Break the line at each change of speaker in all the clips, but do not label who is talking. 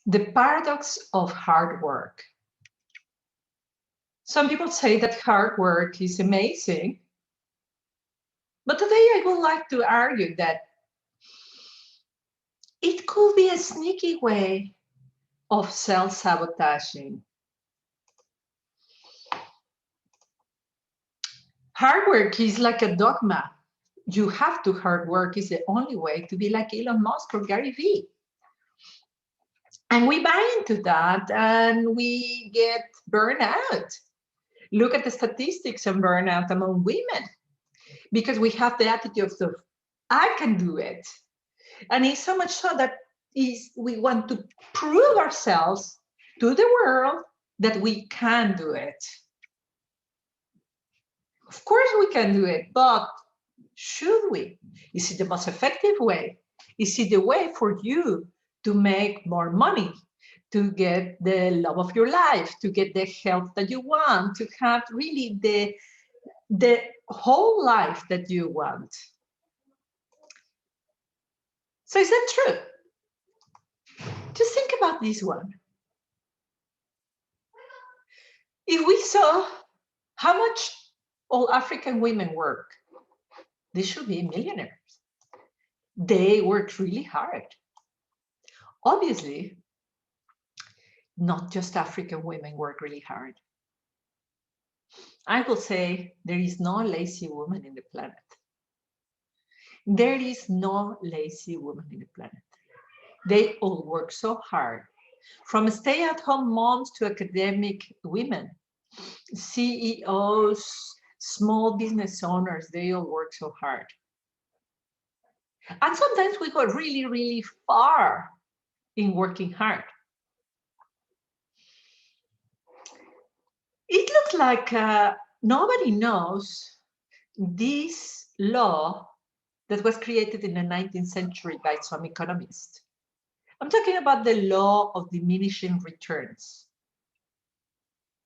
The paradox of hard work. Some people say that hard work is amazing, but today I would like to argue that it could be a sneaky way of self-sabotaging. Hard work is like a dogma. You have to hard work is the only way to be like Elon Musk or Gary Vee. And we buy into that and we get burned out. Look at the statistics on burnout among women because we have the attitude of, I can do it. And it's so much so that we want to prove ourselves to the world that we can do it. Of course we can do it, but should we? Is it the most effective way? Is it the way for you to make more money, to get the love of your life, to get the health that you want, to have really the whole life that you want? So is that true? Just think about this one. If we saw how much all African women work, they should be millionaires. They work really hard. Obviously, not just African women work really hard. I will say there is no lazy woman in the planet. There is no lazy woman in the planet. They all work so hard. From stay-at-home moms to academic women, CEOs, small business owners, they all work so hard. And sometimes we go really, really far in working hard. It looks like nobody knows this law that was created in the 19th century by some economists. I'm talking about the law of diminishing returns.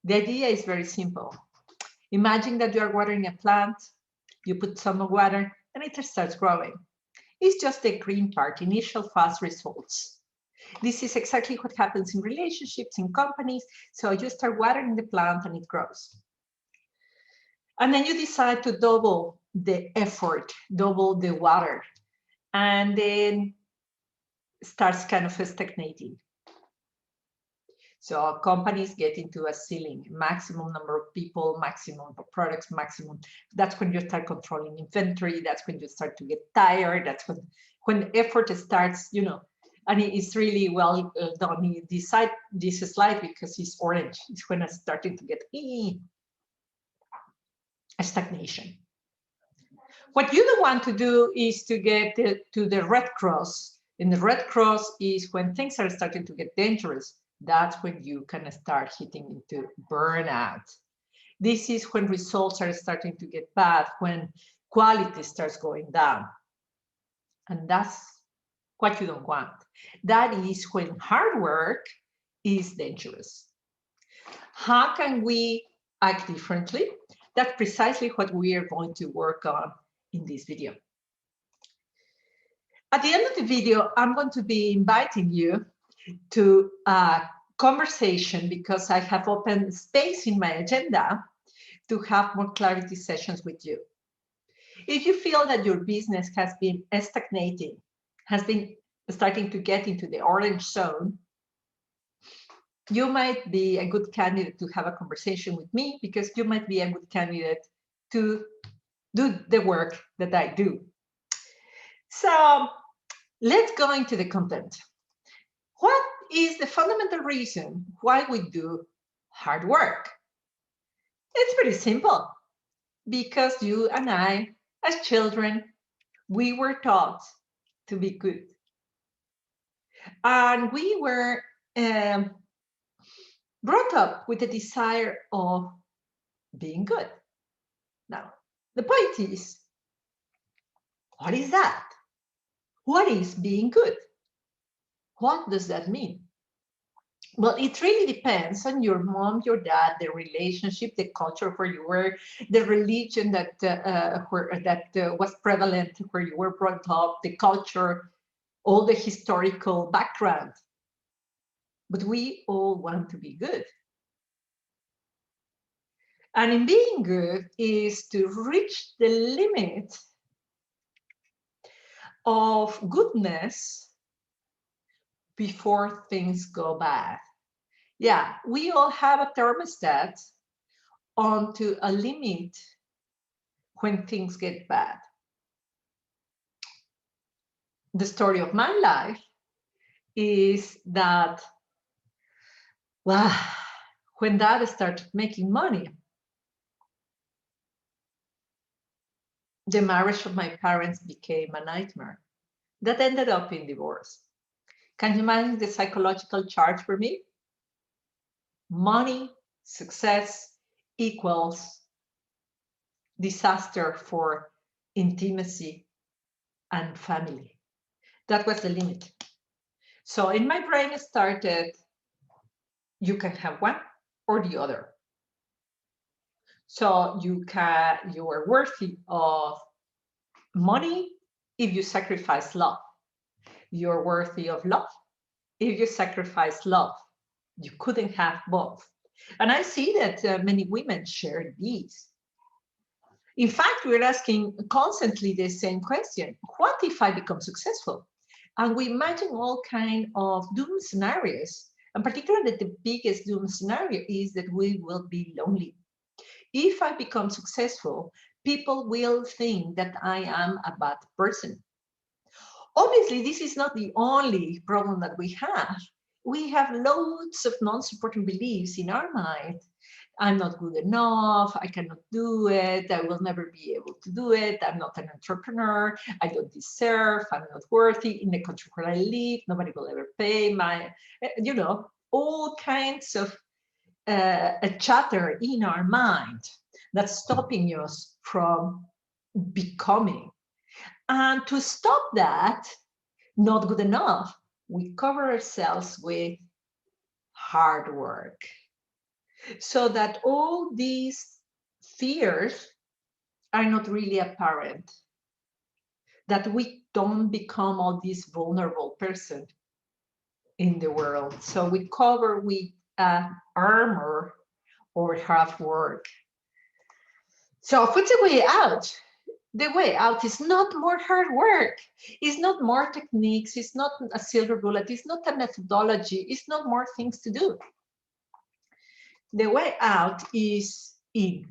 The idea is very simple. Imagine that you are watering a plant, you put some water, and it starts growing. It's just the green part, initial fast results. This is exactly what happens in relationships, in companies. So you start watering the plant and it grows. And then you decide to double the effort, double the water, and then starts kind of stagnating. So companies get into a ceiling, maximum number of people, maximum of products, maximum. That's when you start controlling inventory. That's when you start to get tired. That's when effort starts, and it's really well done. Decide this slide because it's orange. It's when it's starting to get a stagnation. What you don't want to do is to get to the Red Cross. And the Red Cross is when things are starting to get dangerous. That's when you can start hitting into burnout. This is when results are starting to get bad, when quality starts going down. And that's what you don't want. That is when hard work is dangerous. How can we act differently? That's precisely what we are going to work on in this video. At the end of the video, I'm going to be inviting you to a conversation because I have opened space in my agenda to have more clarity sessions with you. If you feel that your business has been stagnating, has been starting to get into the orange zone, you might be a good candidate to have a conversation with me because you might be a good candidate to do the work that I do. So let's go into the content. What is the fundamental reason why we do hard work? It's pretty simple. Because you and I, as children, we were taught to be good. And we were brought up with the desire of being good. Now, the point is, what is that? What is being good? What does that mean? Well, it really depends on your mom, your dad, the relationship, the culture where you were, the religion that was prevalent where you were brought up, the culture, all the historical background. but we all want to be good. And in being good is to reach the limit of goodness before things go bad. Yeah, we all have a thermostat onto a limit when things get bad. The story of my life is that, well, when Dad started making money, the marriage of my parents became a nightmare that ended up in divorce. Can you imagine the psychological charge for me? Money, success equals disaster for intimacy and family. That was the limit. So in my brain started, you can have one or the other. So you are worthy of money if you sacrifice love. You're worthy of love if you sacrifice love. You couldn't have both. And I see that many women share these. In fact, we're asking constantly the same question. What if I become successful? And we imagine all kinds of doom scenarios. And particularly the biggest doom scenario is that we will be lonely. If I become successful, people will think that I am a bad person. Obviously, this is not the only problem that we have. We have loads of non-supporting beliefs in our mind. I'm not good enough, I cannot do it, I will never be able to do it, I'm not an entrepreneur, I don't deserve, I'm not worthy, in the country where I live, nobody will ever pay my, all kinds of a chatter in our mind that's stopping us from becoming. And to stop that, not good enough, we cover ourselves with hard work, so that all these fears are not really apparent, that we don't become all this vulnerable person in the world. So we cover with armor or hard work. So what's the way out? The way out is not more hard work. It's not more techniques. It's not a silver bullet. It's not a methodology. It's not more things to do. The way out is in.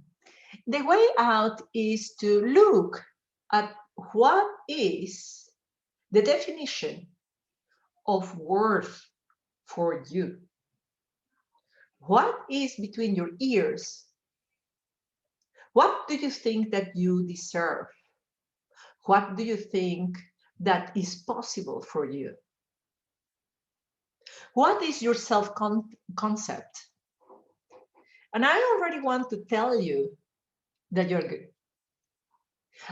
The way out is to look at what is the definition of worth for you. What is between your ears? What do you think that you deserve? What do you think that is possible for you? What is your self-concept? And I already want to tell you that you're good.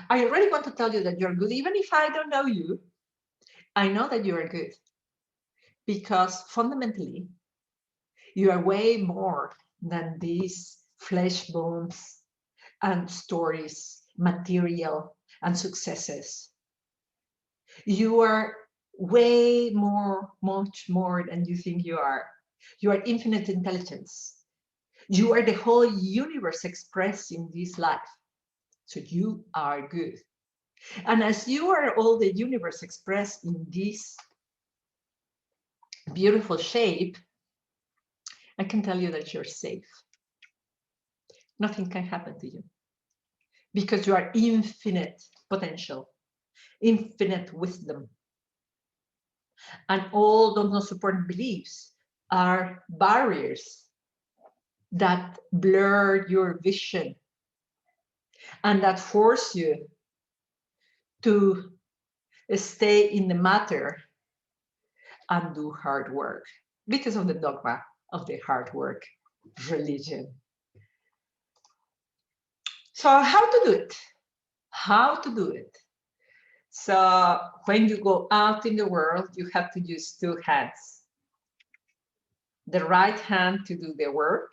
I already want to tell you that you're good. Even if I don't know you, I know that you are good. Because fundamentally, you are way more than these flesh bones and stories, material and successes. You are way more, much more than you think you are. You are infinite intelligence. You are the whole universe expressed in this life. So you are good. And as you are all the universe expressed in this beautiful shape, I can tell you that you're safe. Nothing can happen to you because you are infinite potential, infinite wisdom. And all those non-supporting beliefs are barriers that blur your vision and that force you to stay in the matter and do hard work because of the dogma of the hard work religion. So how to do it? How to do it? So when you go out in the world, you have to use two hands. The right hand to do the work,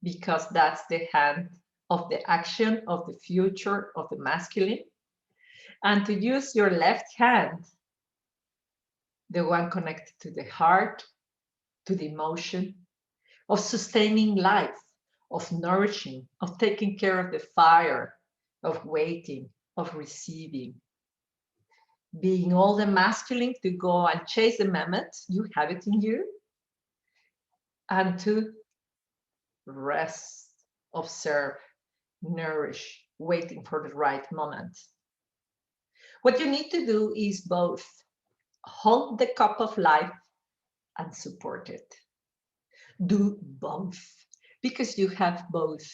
because that's the hand of the action, of the future, of the masculine. And to use your left hand, the one connected to the heart, to the emotion of sustaining life, of nourishing, of taking care of the fire, of waiting, of receiving. Being all the masculine to go and chase the mammoth, you have it in you, and to rest, observe, nourish, waiting for the right moment. What you need to do is both hold the cup of life and support it. Do both, because you have both.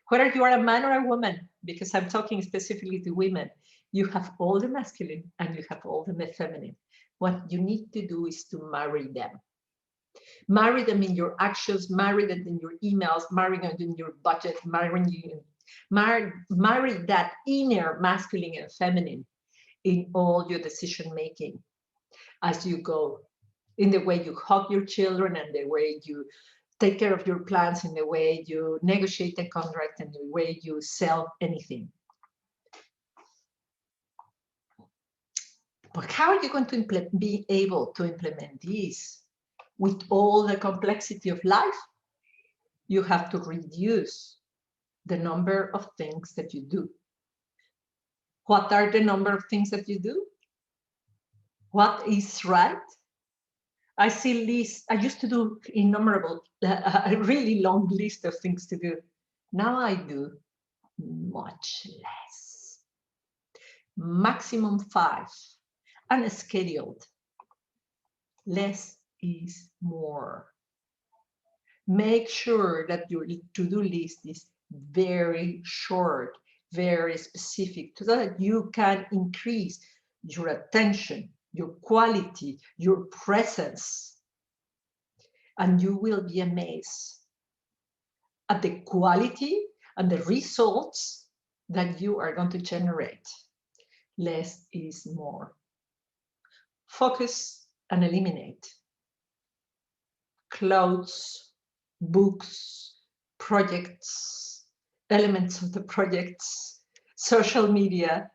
Whether you are a man or a woman, because I'm talking specifically to women, you have all the masculine and you have all the feminine. What you need to do is to marry them. Marry them in your actions, marry them in your emails, marry them in your budget, marry that inner masculine and feminine in all your decision making as you go, in the way you hug your children and the way you take care of your plans, in the way you negotiate a contract, and the way you sell anything. But how are you going to be able to implement this with all the complexity of life? You have to reduce the number of things that you do. What are the number of things that you do? What is right? I see lists. I used to do innumerable, a really long list of things to do. Now I do much less. Maximum 5, unscheduled. Less is more. Make sure that your to-do list is very short, very specific, so that you can increase your attention, your quality, your presence. And you will be amazed at the quality and the results that you are going to generate. Less is more. Focus and eliminate. Clothes, books, projects, elements of the projects, social media.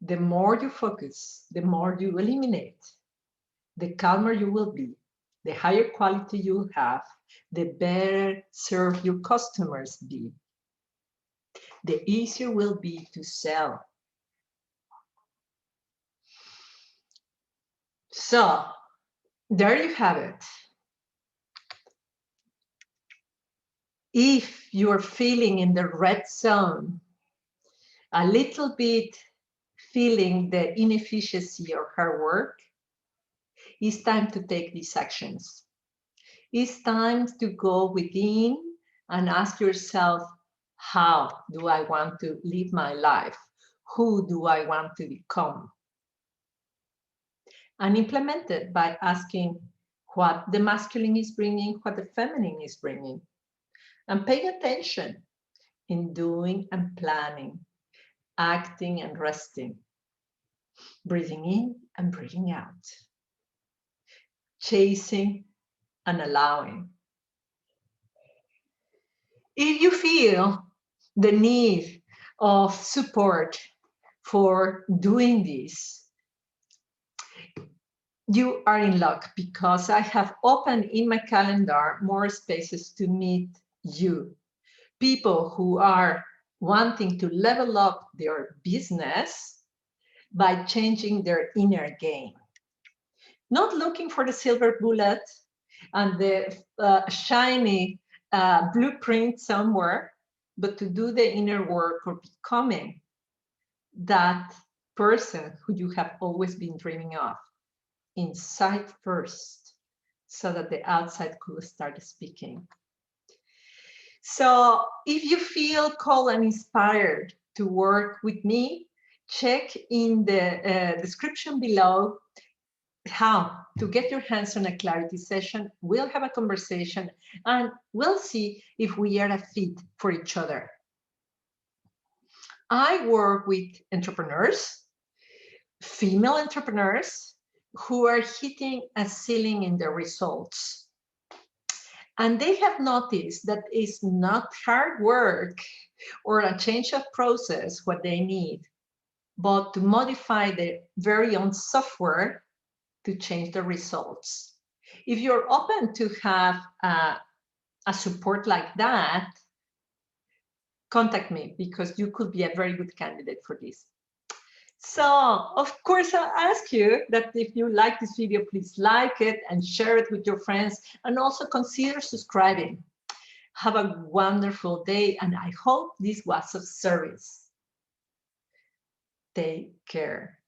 The more you focus, the more you eliminate, the calmer you will be, the higher quality you have, the better serve your customers be, the easier will be to sell. So there you have it. If you're feeling in the red zone, a little bit feeling the inefficiency of her work, it's time to take these actions. It's time to go within and ask yourself, how do I want to live my life? Who do I want to become? And implement it by asking what the masculine is bringing, what the feminine is bringing. And paying attention in doing and planning, acting and resting, breathing in and breathing out, chasing and allowing. If you feel the need of support for doing this, you are in luck, because I have opened in my calendar more spaces to meet you, people who are wanting to level up their business by changing their inner game. Not looking for the silver bullet and the shiny blueprint somewhere, but to do the inner work or becoming that person who you have always been dreaming of, inside first, so that the outside could start speaking. So if you feel called and inspired to work with me, check in the description below how to get your hands on a clarity session. We'll have a conversation and we'll see if we are a fit for each other. I work with entrepreneurs, female entrepreneurs, who are hitting a ceiling in their results. And they have noticed that it's not hard work or a change of process what they need, but to modify their very own software to change the results. If you're open to have a support like that, contact me, because you could be a very good candidate for this. So, of course, I'll ask you that if you like this video, please like it and share it with your friends, and also consider subscribing. Have a wonderful day, and I hope this was of service. Take care.